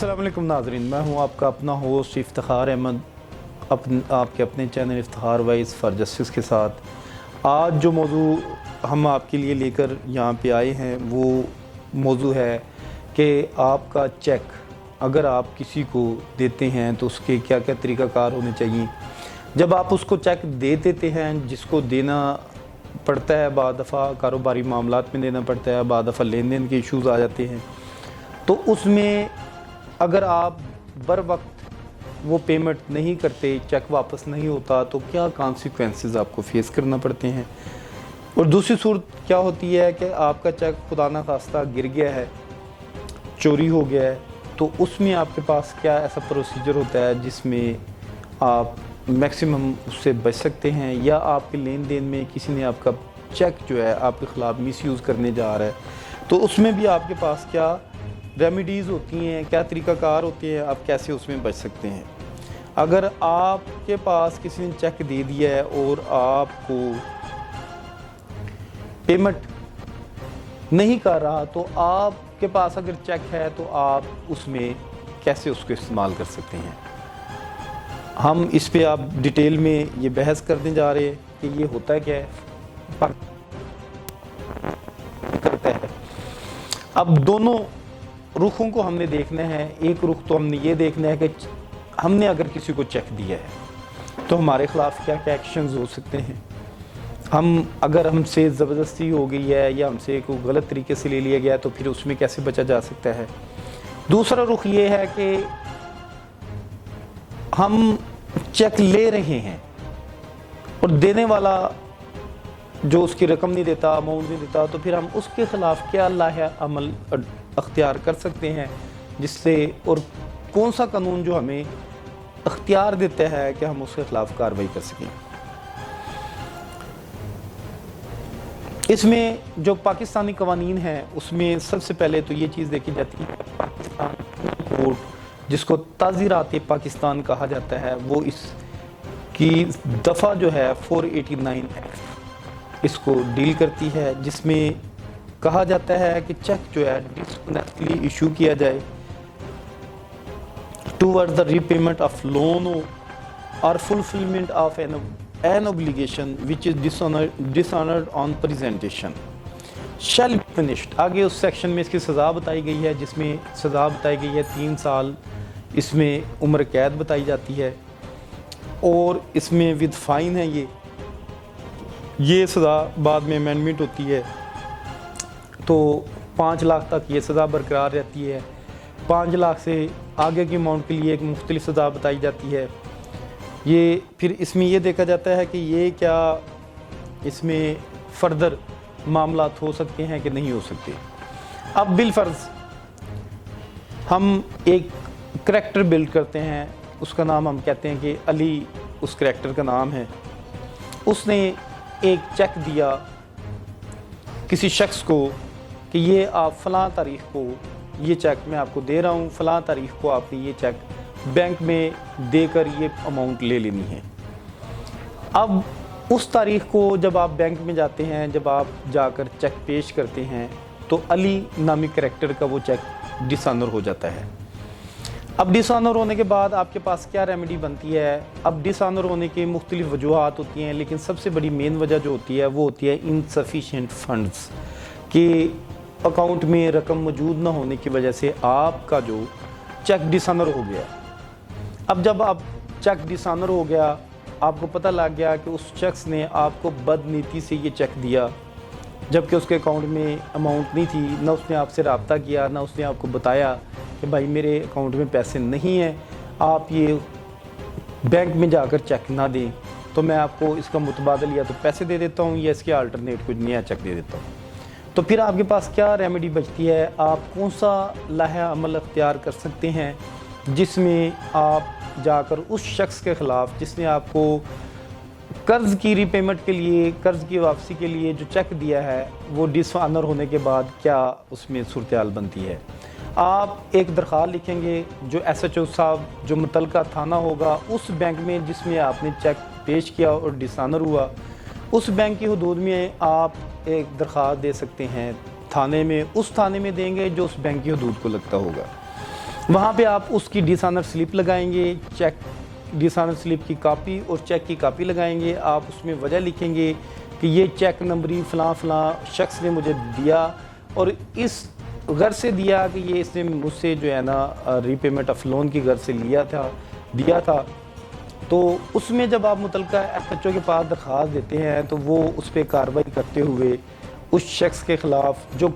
अस्सलाम वालेकुम नाज़रीन, मैं हूं आपका अपना होस्ट इफ्तिखार अहमद आपके अपने channel Iftikhar voice for justice के साथ। आज जो मौजू हम आपके लिए लेकर यहाँ पे आए हैं वो मौजू है कि आपका चेक अगर आप किसी को देते हैं तो उसके क्या क्या तरीक़ाकार होने चाहिए। जब आप उसको चेक दे देते हैं, जिसको देना पड़ता है, बाद दफ़ा कारोबारी मामलात में देना पड़ता है, बाद दफ़ा लेन देन के इश्यूज़ आ जाते हैं, तो उसमें अगर आप बर वक्त वो पेमेंट नहीं करते, चेक वापस नहीं होता, तो क्या कॉन्सिक्वेंसेस आपको फेस करना पड़ते हैं। और दूसरी सूरत क्या होती है कि आपका चेक खुदा ना खास्ता गिर गया है, चोरी हो गया है, तो उसमें आपके पास क्या ऐसा प्रोसीजर होता है जिसमें आप मैक्सिमम उससे बच सकते हैं, या आपके लेन देन में किसी ने आपका चेक जो है आपके ख़िलाफ़ मिसयूज़ करने जा रहा है, तो उसमें भी आपके पास क्या रेमेडीज़ होती हैं, क्या तरीक़ाकार होते हैं, आप कैसे उसमें बच सकते हैं। अगर आपके पास किसी ने चेक दे दिया है और आपको पेमेंट नहीं कर रहा, तो आपके पास अगर चेक है तो आप उसमें कैसे उसको इस्तेमाल कर सकते हैं। हम इस पे आप डिटेल में ये बहस करने जा रहे हैं कि ये होता है क्या है, करता है। अब दोनों रुखों को हमने देखना है। एक रुख तो हमने ये देखना है कि हमने अगर किसी को चेक दिया है तो हमारे ख़िलाफ़ क्या क्या एक्शंस हो सकते हैं। अगर हमसे ज़बरदस्ती हो गई है या हमसे कोई गलत तरीके से ले लिया गया है तो फिर उसमें कैसे बचा जा सकता है। दूसरा रुख ये है कि हम चेक ले रहे हैं और देने वाला जो उसकी रकम नहीं देता, अमाउंट नहीं देता, तो फिर हम उसके ख़िलाफ़ क्या लाहे अमल अख्तियार कर सकते हैं, जिससे और कौन सा कानून जो हमें अख्तियार देता है कि हम उसके ख़िलाफ़ कार्रवाई कर सकें। इसमें जो पाकिस्तानी कवानीन हैं उसमें सबसे पहले तो ये चीज़ देखी जाती है, पाकिस्तान कोर्ट जिसको ताज़ीरात पाकिस्तान कहा जाता है, वो इसकी दफ़ा जो है 489 इसको डील करती है, जिसमें कहा जाता है कि चेक जो है डिसऑनेस्टली इशू किया जाए towards the repayment of loan or fulfilment of an obligation which is dishonoured on presentation shall be punished. आगे उस सेक्शन में इसकी सज़ा बताई गई है, जिसमें सज़ा बताई गई है 3 साल, इसमें उम्र कैद बताई जाती है और इसमें विद फ़ाइन है। ये सज़ा बाद में अमेंडमेंट होती है तो 5 लाख तक ये सज़ा बरकरार रहती है। 5 लाख से आगे की अमाउंट के लिए एक मुख्तलिफ सज़ा बताई जाती है। ये फिर इसमें ये देखा जाता है कि ये क्या इसमें फर्दर मामलात हो सकते हैं कि नहीं हो सकते। अब बिलफर्ज हम एक करैक्टर बिल्ड करते हैं, उसका नाम हम कहते हैं कि अली उस करैक्टर का नाम है। उसने एक चेक दिया किसी शख्स को कि ये आप फ़लाँ तारीख़ को ये चेक मैं आपको दे रहा हूँ, फ़लाँ तारीख़ को आपने ये चेक बैंक में देकर ये अमाउंट ले लेनी है। अब उस तारीख़ को जब आप बैंक में जाते हैं, जब आप जाकर चेक पेश करते हैं, तो अली नामी करैक्टर का वो चेक डिसऑनर हो जाता है। अब डिसऑनर होने के बाद आपके पास क्या रेमेडी बनती है। अब डिसऑनर होने की मुख्तलिफ वजूहात होती हैं, लेकिन सबसे बड़ी मेन वजह जो होती है वो होती है इनसफिशिएंट फंड्स, कि अकाउंट में रकम मौजूद ना होने की वजह से आपका जो चेक डिसऑनर हो गया। अब जब आप चेक डिसऑनर हो गया, आपको पता लग गया कि उस शख्स ने आपको बदनीति से ये चेक दिया, जबकि उसके अकाउंट में अमाउंट नहीं थी, ना उसने आपसे रब्ता किया, ना उसने आपको बताया कि भाई मेरे अकाउंट में पैसे नहीं हैं, आप ये बैंक में जाकर चेक ना दें, तो मैं आपको इसका मुतबादल या तो पैसे दे देता हूँ या इसके अल्टरनेट कुछ नया चेक दे देता हूँ। तो फिर आपके पास क्या रेमेडी बचती है, आप कौन सा लाहा अमल अख्तियार कर सकते हैं जिसमें आप जाकर उस शख्स के ख़िलाफ़ जिसने आपको कर्ज़ की रीपेमेंट के लिए, कर्ज़ की वापसी के लिए जो चेक दिया है, वो डिसऑनर होने के बाद क्या उसमें सूरत हाल बनती है। आप एक दरख्वास्त लिखेंगे, जो SHO साहब जो मुतलका थाना होगा उस बैंक में जिसमें आपने चेक पेश किया और डिसऑनर हुआ, उस बैंक की हदूद में आप एक दरख्वास्त दे सकते हैं थाने में, उस थाने में देंगे जो उस बैंक की हदूद को लगता होगा। وہاں پہ آپ اس کی ڈسآنر سلپ لگائیں گے، چیک ڈسآنر سلپ کی کاپی اور چیک کی کاپی لگائیں گے. آپ اس میں وجہ لکھیں گے کہ یہ چیک نمبری فلاں فلاں شخص نے مجھے دیا اور اس غرض سے دیا کہ یہ اس نے مجھ سے جو ہے نا ری پیمنٹ آف لون کی غرض سے دیا تھا. تو اس میں جب آپ متعلقہ ایف ایچ او کے پاس درخواست دیتے ہیں تو وہ اس پہ کارروائی کرتے ہوئے اس شخص کے خلاف جو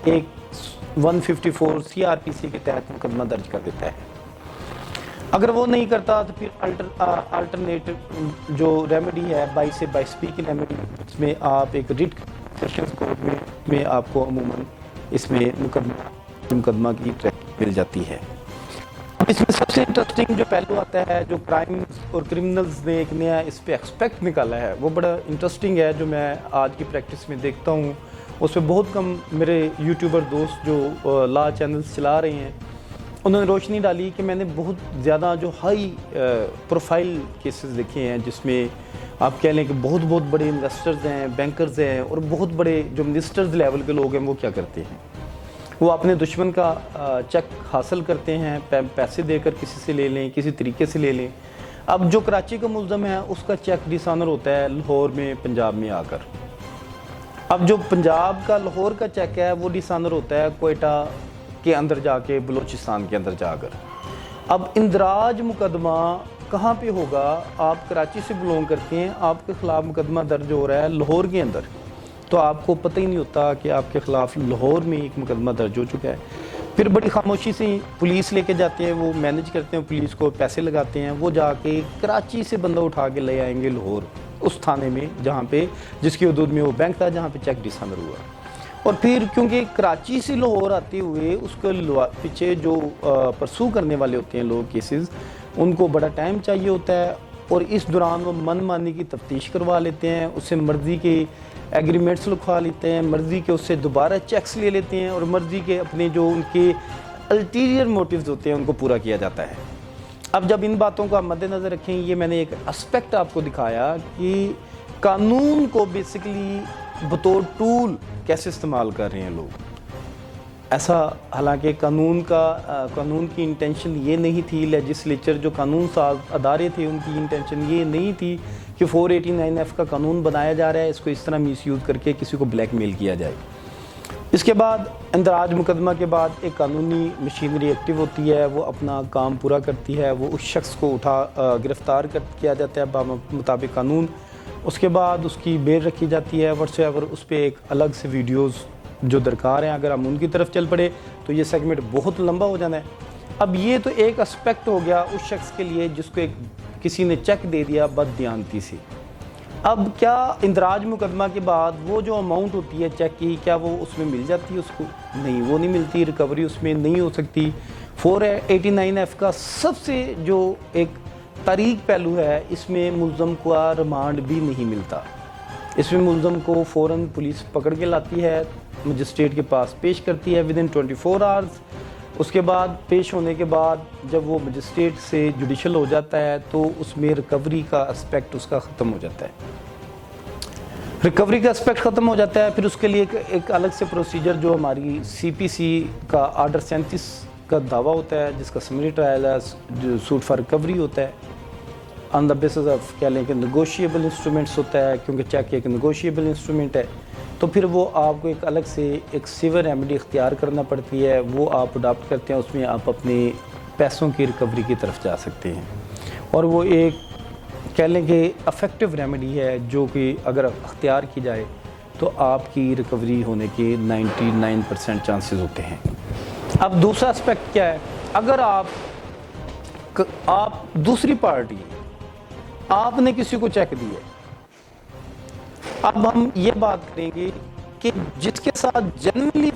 ایک 154 سی آر پی سی کے تحت مقدمہ درج کر دیتا ہے. اگر وہ نہیں کرتا تو پھر الٹرنیٹ جو ریمیڈی ہے 22 سے 22B کی ریمیڈی، اس میں آپ ایک ریٹ سیشنز کورٹ میں آپ کو عموماً اس میں مقدمہ کی ٹریک مل جاتی ہے. اس میں سب سے انٹرسٹنگ جو پہلو آتا ہے، جو کرائمز اور کرمنلز نے ایک نیا اس پہ ایکسپیکٹ نکالا ہے، وہ بڑا انٹرسٹنگ ہے، جو میں آج کی پریکٹس میں دیکھتا ہوں. اس پہ بہت کم میرے یوٹیوبر دوست جو لا چینلز چلا رہے ہیں انہوں نے روشنی ڈالی کہ میں نے بہت زیادہ جو ہائی پروفائل کیسز دیکھے ہیں جس میں آپ کہہ لیں کہ بہت بہت بڑے انویسٹرز ہیں، بینکرز ہیں اور بہت بڑے جو منسٹرز لیول کے لوگ ہیں وہ کیا کرتے ہیں، وہ اپنے دشمن کا چیک حاصل کرتے ہیں، پیسے دے کر کسی سے لے لیں، کسی طریقے سے لے لیں. اب جو کراچی کا ملزم ہے اس کا چیک ڈسآنر ہوتا ہے لاہور میں، پنجاب میں آ کر. اب جو پنجاب کا لاہور کا چیک ہے وہ ڈسآنر ہوتا ہے کوئٹہ کے اندر جا کے، بلوچستان کے اندر جا کر. اب اندراج مقدمہ کہاں پہ ہوگا؟ آپ کراچی سے بلونگ کرتے ہیں، آپ کے خلاف مقدمہ درج ہو رہا ہے لاہور کے اندر، تو آپ کو پتہ ہی نہیں ہوتا کہ آپ کے خلاف لاہور میں ایک مقدمہ درج ہو چکا ہے. پھر بڑی خاموشی سے پولیس لے کے جاتے ہیں، وہ مینج کرتے ہیں، پولیس کو پیسے لگاتے ہیں، وہ جا کے کراچی سے بندہ اٹھا کے لے آئیں گے لاہور اس تھانے میں جہاں پہ جس کی حدود میں وہ بینک تھا جہاں پہ چیک ڈسآنر ہوا. اور پھر کیونکہ کراچی سے لاہور آتے ہوئے اس کو پیچھے جو پرسو کرنے والے ہوتے ہیں لوگ کیسز، ان کو بڑا ٹائم چاہیے ہوتا ہے اور اس دوران وہ من مانی کی تفتیش کروا لیتے ہیں، اس سے مرضی کے ایگریمنٹس لکھوا لیتے ہیں، مرضی کے اس سے دوبارہ چیکس لے لیتے ہیں اور مرضی کے اپنے جو ان کے الٹیریئر موٹیوز ہوتے ہیں ان کو پورا کیا جاتا ہے. اب جب ان باتوں کو آپ مد نظر رکھیں، یہ میں نے ایک اسپیکٹ آپ کو دکھایا کہ قانون کو بیسیکلی بطور ٹول کیسے استعمال کر رہے ہیں لوگ. ایسا حالانکہ قانون کی انٹینشن یہ نہیں تھی، لیجسلیچر جو قانون ساز ادارے تھے ان کی انٹینشن یہ نہیں تھی کہ 489F کا قانون بنایا جا رہا ہے، اس کو اس طرح میس یوز کر کے کسی کو بلیک میل کیا جائے. اس کے بعد اندراج مقدمہ کے بعد ایک قانونی مشینری ایکٹیو ہوتی ہے، وہ اپنا کام پورا کرتی ہے، وہ اس شخص کو گرفتار کیا جاتا ہے مطابق قانون. اس کے بعد اس کی بیل رکھی جاتی ہے واٹس ایور، اس پہ ایک الگ سے ویڈیوز جو درکار ہیں اگر ہم ان کی طرف چل پڑے تو یہ سیگمنٹ بہت لمبا ہو جانا ہے. اب یہ تو ایک اسپیکٹ ہو گیا اس شخص کے لیے جس کو کسی نے چیک دے دیا بد دیانتی سے. اب کیا اندراج مقدمہ کے بعد وہ جو اماؤنٹ ہوتی ہے چیک کی، کیا وہ اس میں مل جاتی ہے اس کو؟ نہیں، وہ نہیں ملتی، ریکوری اس میں نہیں ہو سکتی. 489F کا سب سے جو ایک طریق پہلو ہے، اس میں ملزم کو ریمانڈ بھی نہیں ملتا. اس میں ملزم کو فوراً پولیس پکڑ کے لاتی ہے، مجسٹریٹ کے پاس پیش کرتی ہے ودن 24 آورز. اس کے بعد پیش ہونے کے بعد جب وہ مجسٹریٹ سے جوڈیشل ہو جاتا ہے تو اس میں ریکوری کا اسپیکٹ اس کا ختم ہو جاتا ہے. ریکوری کا اسپیکٹ ختم ہو جاتا ہے، پھر اس کے لیے ایک الگ سے پروسیجر جو ہماری CPC کا آرڈر 37 کا دعویٰ ہوتا ہے جس کا سمری ٹرائل ہے، جو سوٹ فار ریکوری ہوتا ہے آن دا بیسس آف کہہ لیں کہ نیگوشیبل انسٹرومنٹس ہوتا ہے، کیونکہ چیک ایک نیگوشیبل انسٹرومنٹ ہے. تو پھر وہ آپ کو ایک الگ سے ایک سیور ریمیڈی اختیار کرنا پڑتی ہے، وہ آپ اڈاپٹ کرتے ہیں، اس میں آپ اپنے پیسوں کی ریکوری کی طرف جا سکتے ہیں. اور وہ ایک کہہ لیں کہ افیکٹو ریمیڈی ہے جو کہ اگر اختیار کی جائے تو آپ کی ریکوری ہونے کے 99% چانسز ہوتے ہیں. اب دوسرا اسپیکٹ کیا ہے؟ اگر آپ دوسری پارٹی آپ نے کسی کو چیک دیا، اب ہم یہ بات کریں گے کہ جس کے ساتھ جنرلی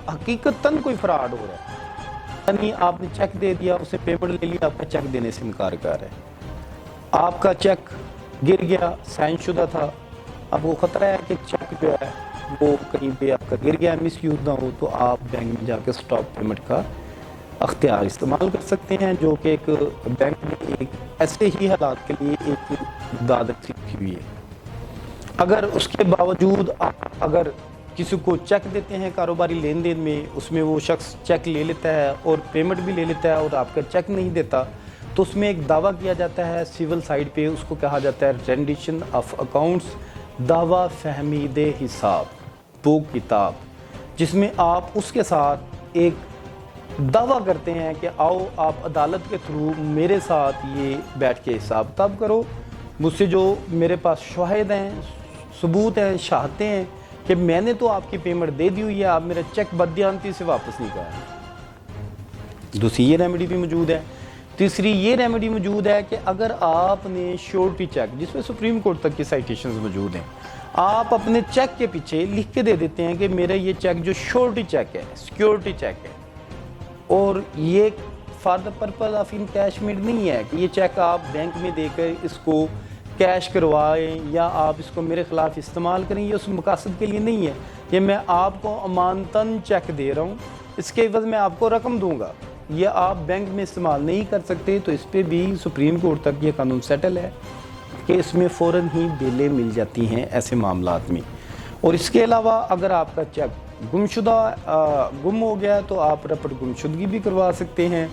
حقیقتاً کوئی فراڈ ہو رہا ہے، یعنی آپ نے چیک دے دیا، اسے پیمنٹ لے لیا، آپ کا چیک دینے سے انکار کر رہا ہے، آپ کا چیک گر گیا، سائن شدہ تھا، اب وہ خطرہ ہے کہ چیک جو ہے وہ کہیں پہ آپ کا گر گیا، مس یوز نہ ہو، تو آپ بینک میں جا کے سٹاپ پیمنٹ کا اختیار استعمال کر سکتے ہیں، جو کہ ایک بینک میں ایک ایسے ہی حالات کے لیے ایک داد رکھی ہوئی ہے. اگر اس کے باوجود آپ اگر किसी को चेक देते हैं कारोबारी लेन देन में, उसमें वो शख्स चेक ले लेता है और पेमेंट भी ले लेता है और आपका चेक नहीं देता, तो उसमें एक दावा किया जाता है सिविल साइड पे, उसको कहा जाता है रेंडिशन ऑफ अकाउंट्स, दावा फहमीद हिसाब वो किताब, जिसमें आप उसके साथ एक दावा करते हैं कि आओ आप अदालत के थ्रू मेरे साथ ये बैठ के हिसाब किताब करो, मुझसे जो मेरे पास शाहिद हैं, सबूत हैं, शहादतें हैं कि मैंने तो आपकी पेमेंट दे दी हुई है, आप मेरा चेक बददियानती से वापस नहीं कराएं। दूसरी ये रेमेडी भी मौजूद है। तीसरी ये रेमेडी मौजूद है कि अगर आपने श्योरिटी चेक, जिसमें सुप्रीम कोर्ट तक की साइटेशंस मौजूद हैं, आप अपने चेक के पीछे लिख के दे देते हैं कि मेरा ये चेक जो श्योरिटी चेक है, सिक्योरिटी चेक है, और ये for the purpose of encashment नहीं है कि ये चेक आप बैंक में देकर इसको कैश करवाएं या आप इसको मेरे ख़िलाफ़ इस्तेमाल करें, ये उस मकसद के लिए नहीं है। ये मैं आपको अमानतन चेक दे रहा हूँ, इसके एवज़ मैं आपको रकम दूंगा, ये आप बैंक में इस्तेमाल नहीं कर सकते। तो इस पर भी सुप्रीम कोर्ट तक ये कानून सेटल है कि इसमें फ़ौरन ही बेलें मिल जाती हैं ऐसे मामलात में। और इसके अलावा अगर आपका चेक गुम हो गया तो आप रपट गुमशुदगी भी करवा सकते हैं,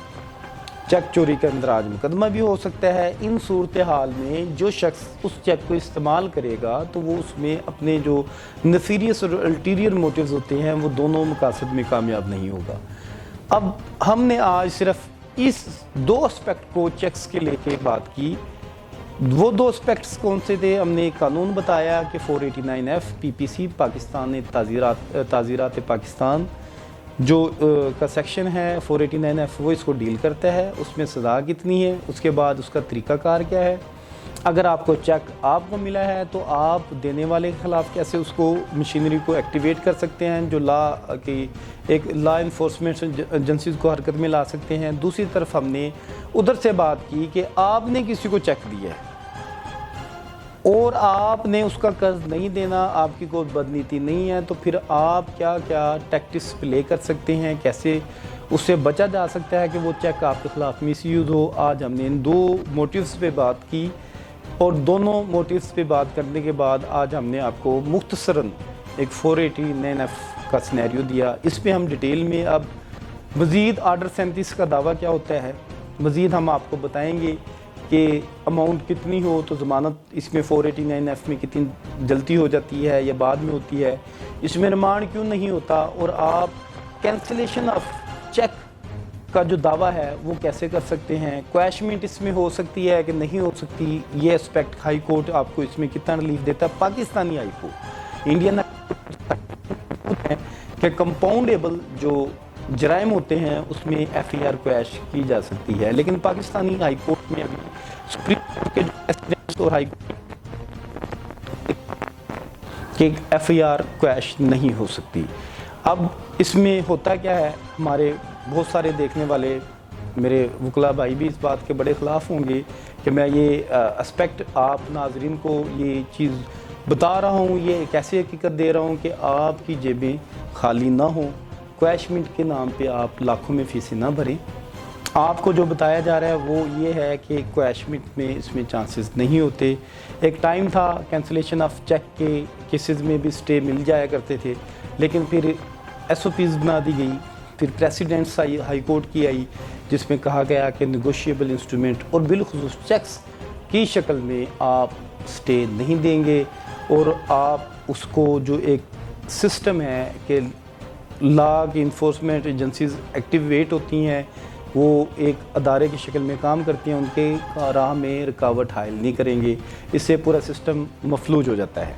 चेक चोरी का इंदराज मुकदमा भी हो सकता है। इन सूरत हाल में जो शख्स उस चेक को इस्तेमाल करेगा तो वो उसमें अपने जो नफीरियस और अल्टीरियर मोटिव्स होते हैं वो दोनों मकासद में कामयाब नहीं होगा। अब हमने आज सिर्फ इस दो एस्पेक्ट को चेक्स के लेके बात की। वो दो एस्पेक्ट्स कौन से थे? हमने एक कानून बताया कि 489F PPC पाकिस्तान ने ताज़ीरात पाकिस्तान जो का सेक्शन है 489F वो इसको डील करता है, उसमें सज़ा कितनी है, उसके बाद उसका तरीक़ाकार क्या है। अगर आपको चेक आपको मिला है तो आप देने वाले के ख़िलाफ़ कैसे उसको मशीनरी को एक्टिवेट कर सकते हैं, जो लॉ की एक लॉ इन्फोर्समेंट एजेंसीज़ को हरकत में ला सकते हैं। दूसरी तरफ हमने उधर से बात की कि आपने किसी को चेक दिया है और आपने उसका कर्ज नहीं देना, आपकी कोई बदनीति नहीं है, तो फिर आप क्या क्या टैक्टिक्स प्ले कर सकते हैं, कैसे उससे बचा जा सकता है कि वो चेक आपके ख़िलाफ़ मिसयूज़ हो। आज हमने इन दो मोटिव्स पे बात की और दोनों मोटिव्स पे बात करने के बाद आज हमने आपको मुख्तसरन एक 489F का सिनेरियो दिया। इस पे हम डिटेल में अब मज़ीद आर्डर 37 का दावा क्या होता है, मज़ीद हम आपको बताएंगे कि अमाउंट कितनी हो तो ज़मानत इसमें 489F में कितनी जल्दी हो जाती है या बाद में होती है, इसमें रिमांड क्यों नहीं होता, और आप कैंसिलेशन ऑफ चेक का जो दावा है वो कैसे कर सकते हैं, क्वैशमेंट इसमें हो सकती है कि नहीं हो सकती, ये एस्पेक्ट हाई कोर्ट आपको इसमें कितना रिलीफ देता है। पाकिस्तानी हाई कोर्ट, इंडियन कि कंपाउंडेबल जो जराइम होते हैं उसमें FIR क्वैश की जा सकती है, लेकिन पाकिस्तानी हाई कोर्ट में अभी सुप्रीम कोर्ट के जो प्रेसिडेंट और हाई कोर्ट के FIR क्वैश नहीं हो सकती। अब इसमें होता क्या है, हमारे बहुत सारे देखने वाले मेरे वकला भाई भी इस बात के बड़े ख़िलाफ़ होंगे कि मैं ये एस्पेक्ट आप नाजरीन को ये चीज़ बता रहा हूँ, ये कैसे हकीकत दे रहा हूँ कि आपकी जेबें खाली ना हों, क्वैशमेंट के नाम पे आप लाखों में फीसें ना भरें। आपको जो बताया जा रहा है वो ये है कि क्वैशमेंट में इसमें चांसेस नहीं होते। एक टाइम था कैंसिलेशन ऑफ चेक के केसेस में भी स्टे मिल जाया करते थे, लेकिन फिर SOPs बना दी गई, फिर प्रेसिडेंट्स हाई कोर्ट की आई जिसमें कहा गया कि नेगोशिएबल इंस्ट्रूमेंट और बिलखुसूस चेक्स की शक्ल में आप स्टे नहीं देंगे, और आप उसको जो एक सिस्टम है कि लॉ की इन्फोर्समेंट एजेंसीज एक्टिवेट होती हैं, वो एक अदारे की शक्ल में काम करती हैं, उनके राह में रुकावट हायल नहीं करेंगे, इससे पूरा सिस्टम मफलूज हो जाता है।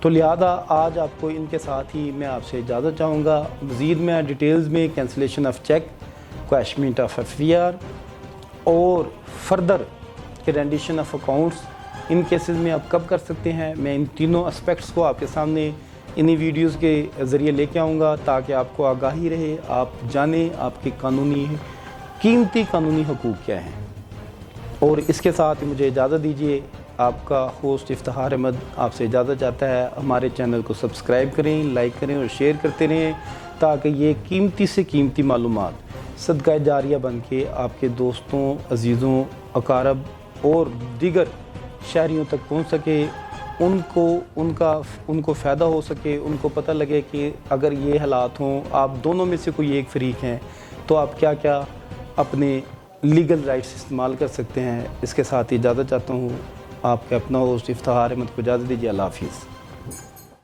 तो लिहाजा आज आपको इनके साथ ही मैं आपसे इजाज़त चाहूँगा। मज़ीद मैं डिटेल्स में cancellation of cheque, quashment of FIR और फर्दर के रेंडिशन ऑफ अकाउंट्स, इन केसेस में आप कब कर सकते हैं, मैं इन तीनों एस्पेक्ट्स को आपके सामने इन्हीं वीडियोस के ज़रिए लेके आऊँगा ताकि आपको आगाही रहे, आप जानें आपके कीमती कानूनी हकूक़ क्या हैं। और इसके साथ ही मुझे इजाज़त दीजिए, आपका होस्ट इफ्तिखार अहमद आपसे इजाज़त चाहता है। हमारे चैनल को सब्सक्राइब करें, लाइक करें और शेयर करते रहें ताकि ये कीमती से कीमती मालूमात सदका जारिया बन के आपके दोस्तों, अजीज़ों, अकारब और दीगर शहरियों तक पहुँच सके। ان کو فائدہ ہو سکے، ان کو پتہ لگے کہ اگر یہ حالات ہوں، آپ دونوں میں سے کوئی ایک فریق ہیں تو آپ کیا کیا اپنے لیگل رائٹس استعمال کر سکتے ہیں۔ اس کے ساتھ اجازت چاہتا ہوں، آپ کے اپنا ہوسٹ افتخار احمد کو اجازت دیجیے۔ اللہ حافظ۔